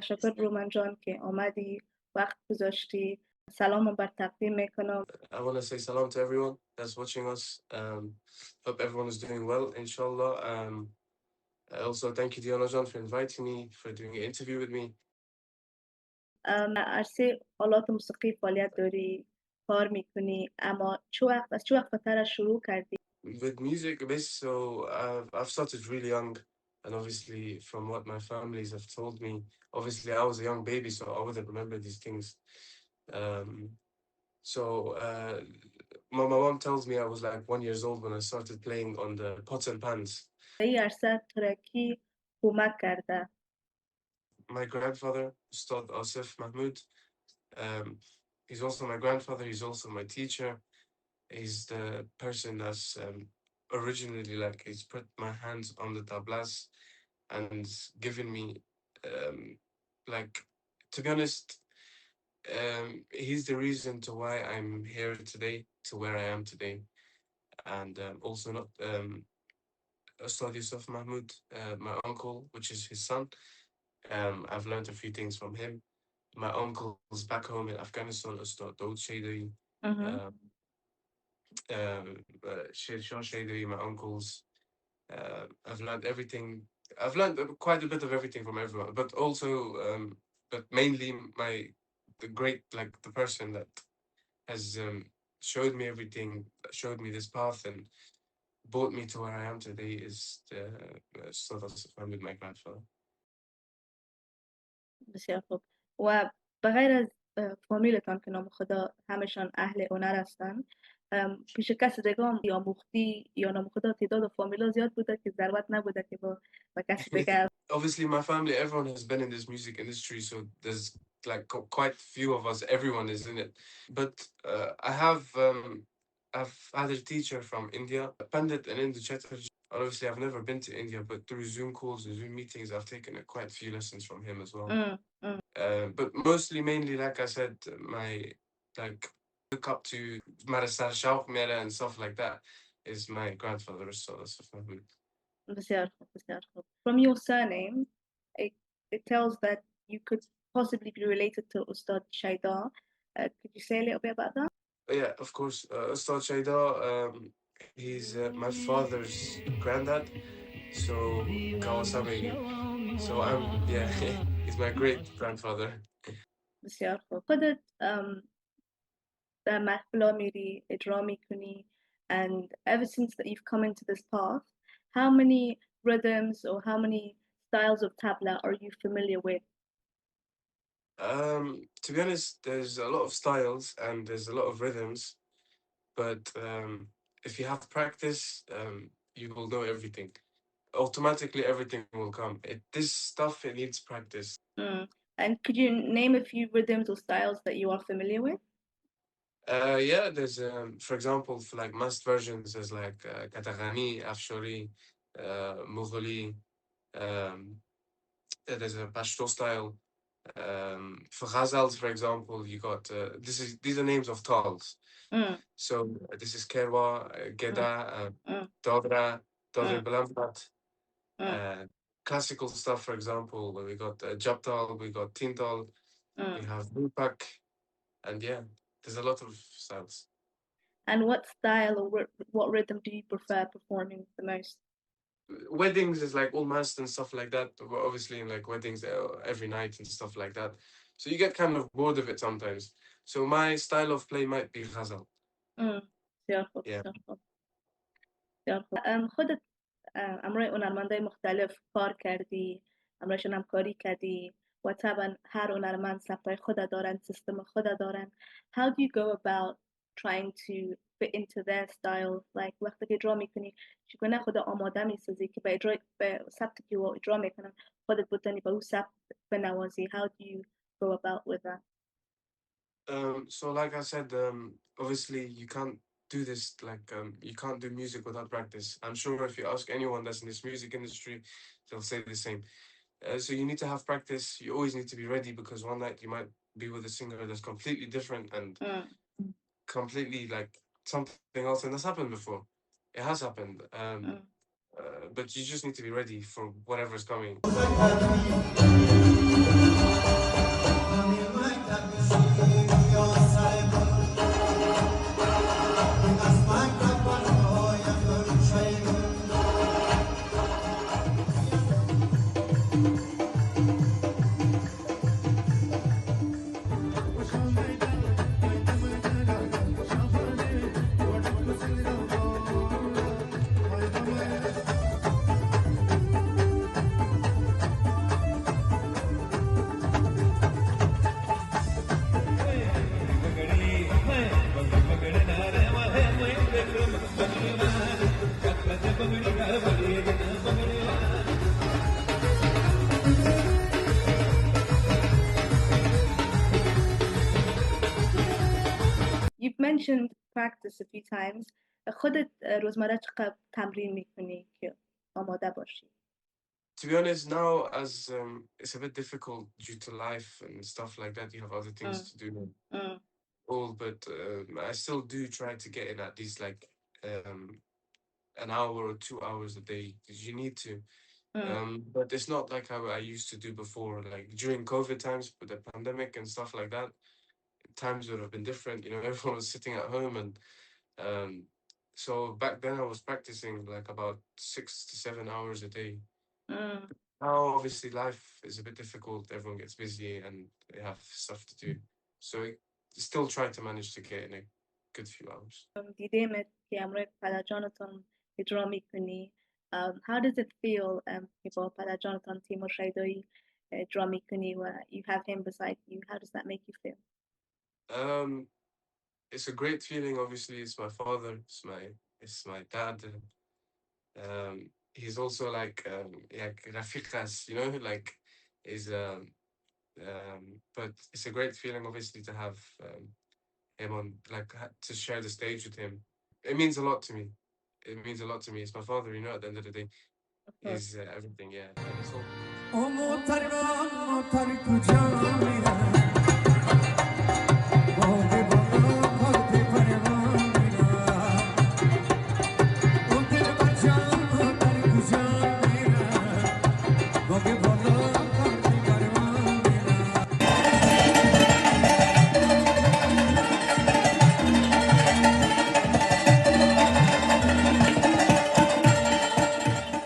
تشکر رومن جان که آمدی وقت گذاشتی. سلام بر تقدیم میکنم. I want to say salam to everyone that's watching us. Hope everyone is doing well, inshallah. Also, thank you, Diana John, for inviting me, for doing an interview with me. عرصه آلات موسیقی فعالیت داری، کار میکنی، اما از چه وقت بهتر شروع کردی؟ With music, so I've started really young, and obviously, from what my families have told me, obviously I was a young baby, so I wouldn't remember these things. So my mom tells me I was like 1 year old when I started playing on the pots and pans. این عرصه ترکی کمک کرده. My grandfather, Ustad Asif Mahmoud, he's also my grandfather, he's also my teacher. He's the person that's originally, like, he's put my hands on the tablas and given me, like, to be honest, he's the reason to why I'm here today, to where I am today. And also not Ustad Yusuf Mahmoud, my uncle, which is his son. I've learned a few things from him. My uncles back home in Afghanistan, Ustad Roman Shaidaie, Shah Shaidaie, my uncles. I've learned everything. I've learned quite a bit of everything from everyone, but also, but mainly the great, like, the person that has showed me everything, showed me this path, and brought me to where I am today is Ustad Asif Mahmoud, my grandfather. بسیار خوب. و بغیر از فامیلتان که نام خدا همشان اهل هنر هستن، پیش کسی دیگه هم یا مختی یا نام خدا تعداد فامیلا زیاد بوده که ضرورت نبوده که با کسی دیگه. Obviously, my family, everyone has been in this music industry, so there's like quite few of us. Everyone is in it, but I've had a teacher from India, Pandit and Indu Chatterjee. Obviously, I've never been to India, but through Zoom calls and Zoom meetings, I've taken quite a few lessons from him as well. But mostly, mainly, like I said, my, like, look up to Marasar Shaukh Mera and stuff like that is my grandfather, Ustad Asif Mahmoud. بسیار خوب، بسیار خوب. From your surname, it tells that you could possibly be related to Ustad Shaidaie. Could you say a little bit about that? Yeah, of course. Ustad Shaidaie, he's my father's granddad, so Kawasami. So he's my great grandfather. بسیار خوب. خودت در محفلا میری، اجرا میکنی، and ever since that you've come into this path, how many rhythms or how many styles of tabla are you familiar with? To be honest, there's a lot of styles and there's a lot of rhythms, but if you have practice, you will know everything. Automatically, everything will come. This stuff, it needs practice. And could you name a few rhythms or styles that you are familiar with? Yeah, there's for example, for like mass versions, there's like Kataghani, Afshori, Mughali. There's a Pashto style. For ghazals, for example, you got these are names of tals. So this is Kerwa, Geda, Dodra, Balambat. Classical stuff, for example, we got Japtal, we got Tintal, we have Rupak, and yeah, there's a lot of styles. And what style or what rhythm do you prefer performing the most? Weddings is like all masked and stuff like that. Obviously, in like weddings every night and stuff like that. So you get kind of bored of it sometimes. So my style of play might be ghazal. Yeah. خودت امروی هنرمندای مختلف کار کردی، امرویشون همکاری کردی و طبعا هر هنرمند صفای خود دارن، سیستم خود دارن. How do you go about trying to fit into their style? Like وقتی که اجرا میکنی چگونه خود آماده میسازی که به سبتی که اجرا میکنن خودت بتونی به اون سبت بنوازی؟ How do you go about with that? So like I said, obviously you can't do this, like you can't do music without practice. I'm sure if you ask anyone that's in this music industry, they'll say the same. So you need to have practice. You always need to be ready, because one night you might be with a singer that's completely different and completely like something else, and that's happened before. It has happened. But you just need to be ready for whatever's coming. You've mentioned practice a few times. خودت روزمره چقدر تمرین میکنی که آماده باشی؟ To be honest, now as it's a bit difficult due to life and stuff like that, you have other things Mm, to do. mm, All, but I still do try to get in at least like an hour or 2 hours a day because you need to. mm, But it's not like how I used to do before, like during COVID times with the pandemic and stuff like that. Times would have been different. You know, everyone was sitting at home, and um, so back then I was practicing like about 6 to 7 hours a day. mm. Now, obviously, life is a bit difficult. Everyone gets busy and they have stuff to do. So I still try to manage to get in a good few hours. دیدیمت که امروز پدرجانتان اجرا میکنی. How does it feel که با پدرجانتان تیمور شیدایی اجرا میکنی و you have him beside you? How does that make you feel? Um, it's a great feeling. Obviously, it's my father. It's my dad. He's also like Rafiqas, you know, like is but it's a great feeling, obviously, to have him on to share the stage with him. It means a lot to me. It means a lot to me. It's my father, you know. At the end of the day, Of course. is everything. Yeah, like it's all.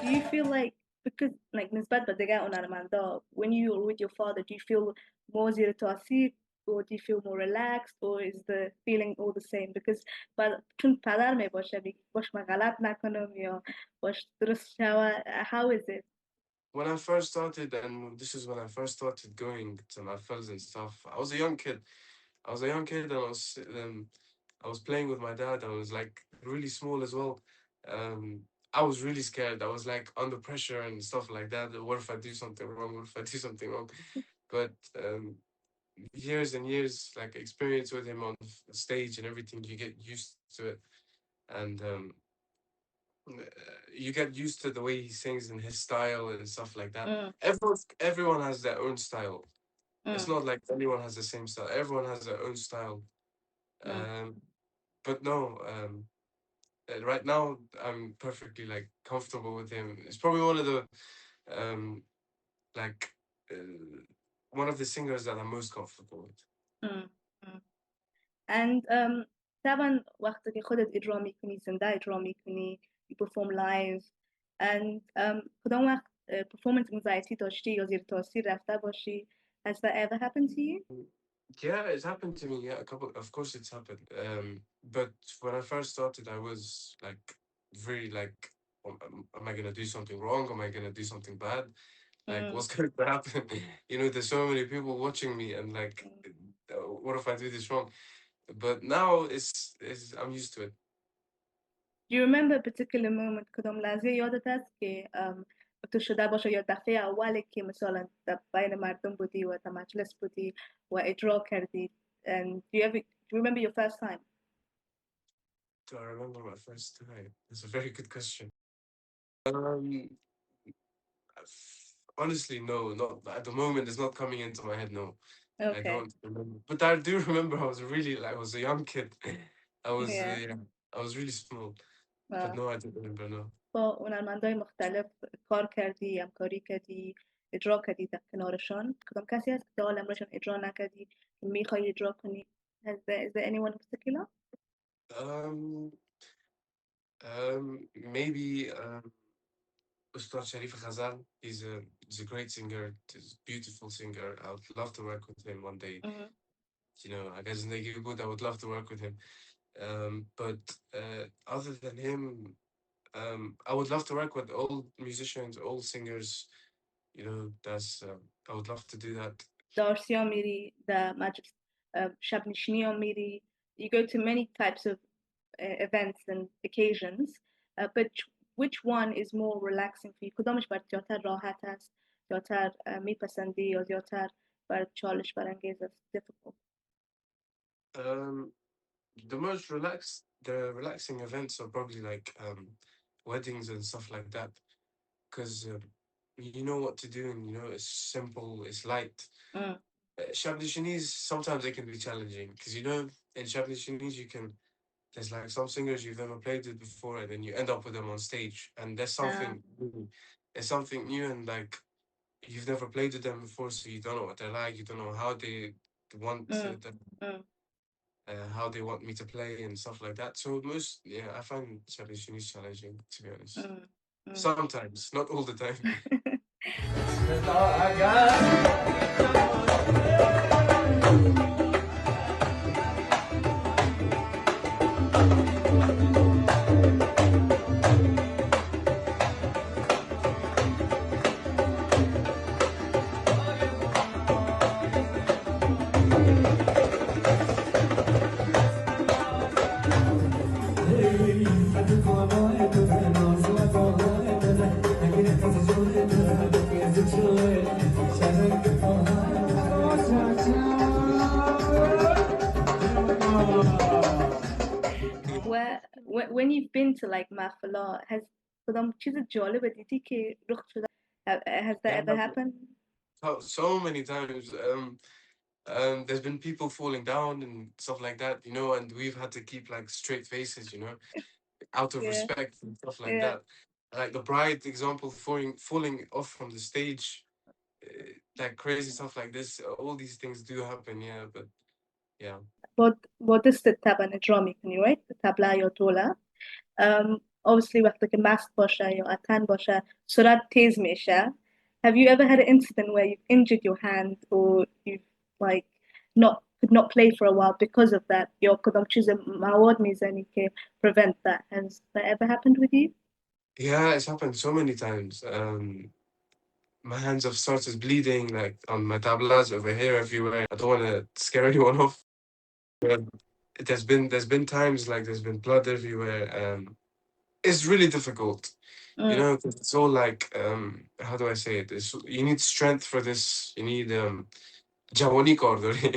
Do you feel like because like نسبت به دیگه هنرمندا when you're with your father do you feel more زیر تاثیر or do you feel more relaxed or is the feeling all the same because چون پدر می باشه باش من غلط نکنم یا باش درست شوه how is it When I first started, and this is when I first started going to my friends and stuff. I was a young kid. And I was playing with my dad. I was like really small as well. I was really scared. I was like under pressure and stuff like that. What if I do something wrong? What if I do something wrong? But years and years, like experience with him on stage and everything, you get used to it, and you get used to the way he sings and his style and stuff like that. mm, Everyone has their own style. It's mm, not like anyone has the same style. Everyone has their own style. mm. Um, but no, right now I'm perfectly like comfortable with him. It's probably um, like uh, one of the singers that I'm most comfortable with. Mm, mm. and طبعا وقتی که خودت اجرا میکنی زنده اجرا میکنی you perform live and کدام وقت performance anxiety داشتی یا زیر تاثیر رفته باشی has that ever happened to you Yeah, it's happened to me. Yeah, a couple. Of course, it's happened. But when I first started, I was like very like, am I gonna do something wrong? Am I gonna do something bad? Like, mm, what's going to happen? You know, there's so many people watching me, and like, mm. what if I do this wrong? But now it's I'm used to it. Do you remember a particular moment کدام لحظه یادت هست که تو شده باشه یا دفعه اولی که مثلا در بین مردم بودی و در مجلس بودی و اجرا کردی and do you remember your first time Do I remember my first time? That's a very good question. Um, honestly, no, not at the moment. It's not coming into my head. No, I okay don't remember. But I do remember. I was a young kid. yeah Yeah, I was really small. But wow. no, I don't remember. No. با هنرمندای مختلف کار کردی همکاری کردی اجرا کردی در کنارشان؟ کدام کسی هست که تا حال عمرشان اجرا نکردی که میخوای اجرا کنی؟ is there anyone in particular? Um, maybe Ustad Sharif Khazan. He's a great singer. He's a beautiful singer. I would love to work with him one day. Mm. You know, I guess good. I would love to work with him. But other than him, I would love to work with old musicians, old singers. You know, that's I would love to do that. دارسیا میری در مجلس شب نشینی ها میری. You go to many types of events and occasions, but which one is more relaxing for you? کدامش بر زیادتر راحت است، زیادتر میپسندی یا زیادتر بر چالش برانگیز است؟ difficult. Um, the relaxing events are probably like weddings and stuff like that, because you know what to do, and you know it's simple, it's light. Mm. Shabni Shaniz, sometimes they can be challenging because you know in Shabni Shaniz you can there's like some singers you've never played with before and then you end up with them on stage and there's Uh, something new. It's something new and like you've never played with them before, so you don't know what they're like, you don't know how they want mm, mm, how they want me to play and stuff like that. So most, yeah, I find Shabni Shaniz challenging, to be honest. mm, mm. Sometimes, not all the time. When you've been to like محفلا has کدام چیز جالب دیدی که رخ شده؟ Has that Yeah, ever happened? so many times. There's been people falling down and stuff like that, you know, and we've had to keep like straight faces, you know, out of Yeah, respect and stuff like yeah. that. Like the bride example, falling off from the stage, like crazy stuff like this. All these things do happen, yeah. But yeah, با دست طبعا اجرا میکنی right؟ طبله یا طوله. Obviously وقتی که مست باشه یا اتن باشه سرعت تیز میشه. Have you ever had an incident where you've injured your hand or you've like could not play for a while because of that? یا کدام چیز مواد میزنی که prevent that? Has that ever happened with you? yeah, it's happened so many times. My hands have started bleeding, like on my tablas over here, everywhere. I don't want to scare anyone off. But there's been times like there's been blood everywhere. It's really difficult, you Mm, know. 'Cause it's all like how do I say it? You need strength for this. You need jawani kordori.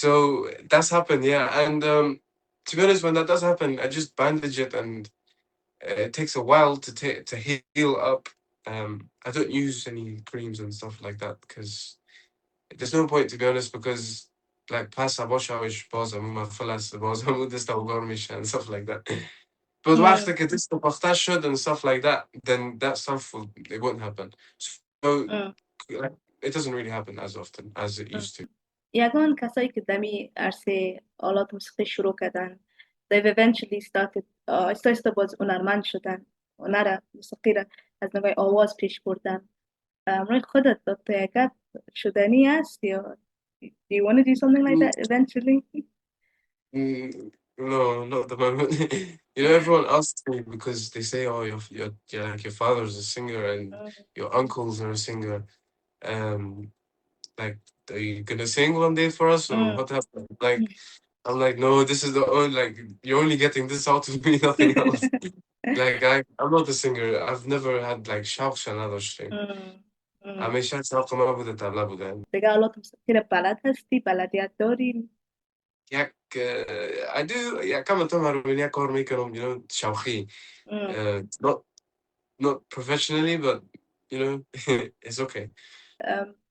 So that's happened, yeah. And to be honest, when that does happen, I just bandage it, and it takes a while to heal up. I don't use any creams and stuff like that because there's no point, to be honest, because like pasta boshawish baza muma falas baza mudista ugarmish and stuff like that. But mm, after this should and stuff like that, then that stuff it won't happen. So mm, like, it doesn't really happen as often as it mm. used to. یگان کسایی که دمی عرصه آلات موسیقی شروع کردن they've eventually started آهسته آهسته باز هنرمند شدن. هنر موسیقی را از نگاه آواز پیش بردن. روی خودت دقیقت شدنی است یا do you want to do something like Mm, that eventually? no, not the moment. You know, everyone asks me because they say, "Oh, you're like your father's a singer and your uncles are a singer. Um, like, are you gonna sing one day for us or Mm, what happened?" Like, I'm like, no, this is the only like you're only getting this out of me, nothing else. Like I'm not a singer. I've never had like شوق نداشتیم. mm, mm. همیشه شوق ما بوده طبله بودن. دیگه آلات موسیقی را بلد هستی؟ بلدیت داری؟ یک I do yeah كم تمر من یک کار میکنم you know شوخی. Mm. Not professionally but you know it's okay.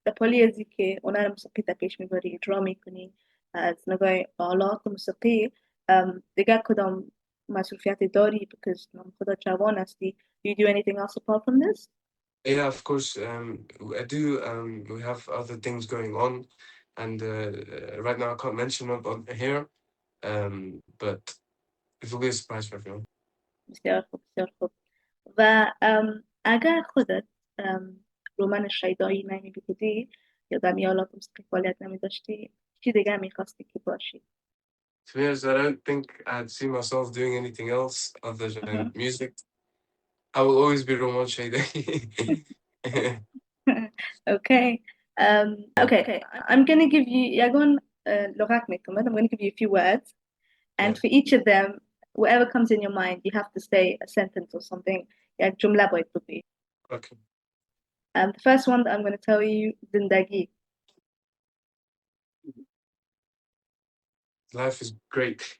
در پالی ازی که هنر موسیقی تا پیش میبری اجرا میکنی از نگاه آلات موسیقی دیگه کدام مسئولیت داری because خدا جوان هستی. Do you do anything else apart from this? Yeah, of course. I do. We have other things going on, and right now I can't mention them on here. But it will be a surprise for everyone. بسیار خوب بسیار خوب. و اگر خودت رومن شیدایی نمی بودی یا در میالات موسیقی فعالیت نمی داشتی چی دیگه میخواستی که باشی؟ To be honest, I don't think I'd see myself doing anything else other than music. I will always be Roman Shaidaie. Okay. Okay. I'm going to give you يقول لغات ميكمل. I'm going to give you a few words, and Yeah. for each of them, whatever comes in your mind, you have to say a sentence or something. يعني جملة بيطبي. Okay. The first one that I'm going to tell you, زندگی. Life is great.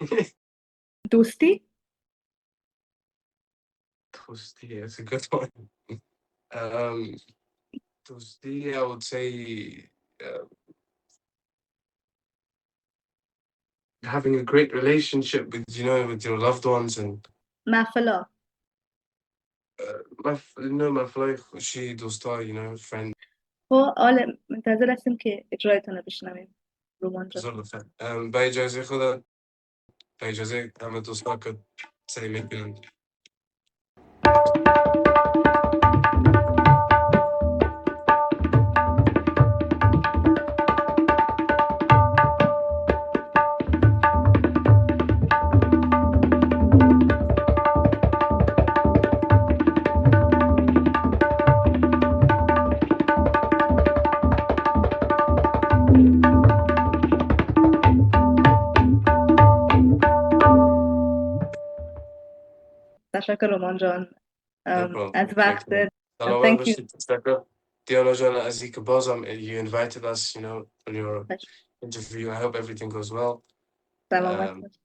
دوستی. Toasty, that's a good one. Um, Toasty, I would say having a great relationship with with your loved ones and محفلة. my flight she friend. هو آل منتظر هستیم که اجرایتون رو بشنویم رومان جان. با اجازه خدا با اجازه همه دوستان که سعی میکنن تشکر رومان جان No problem. از وقتت. سلامت Thank you. باشید. تشکر Diana Jana Azika Bozam, you invited us, on your interview. I hope everything goes well. سلامت باش.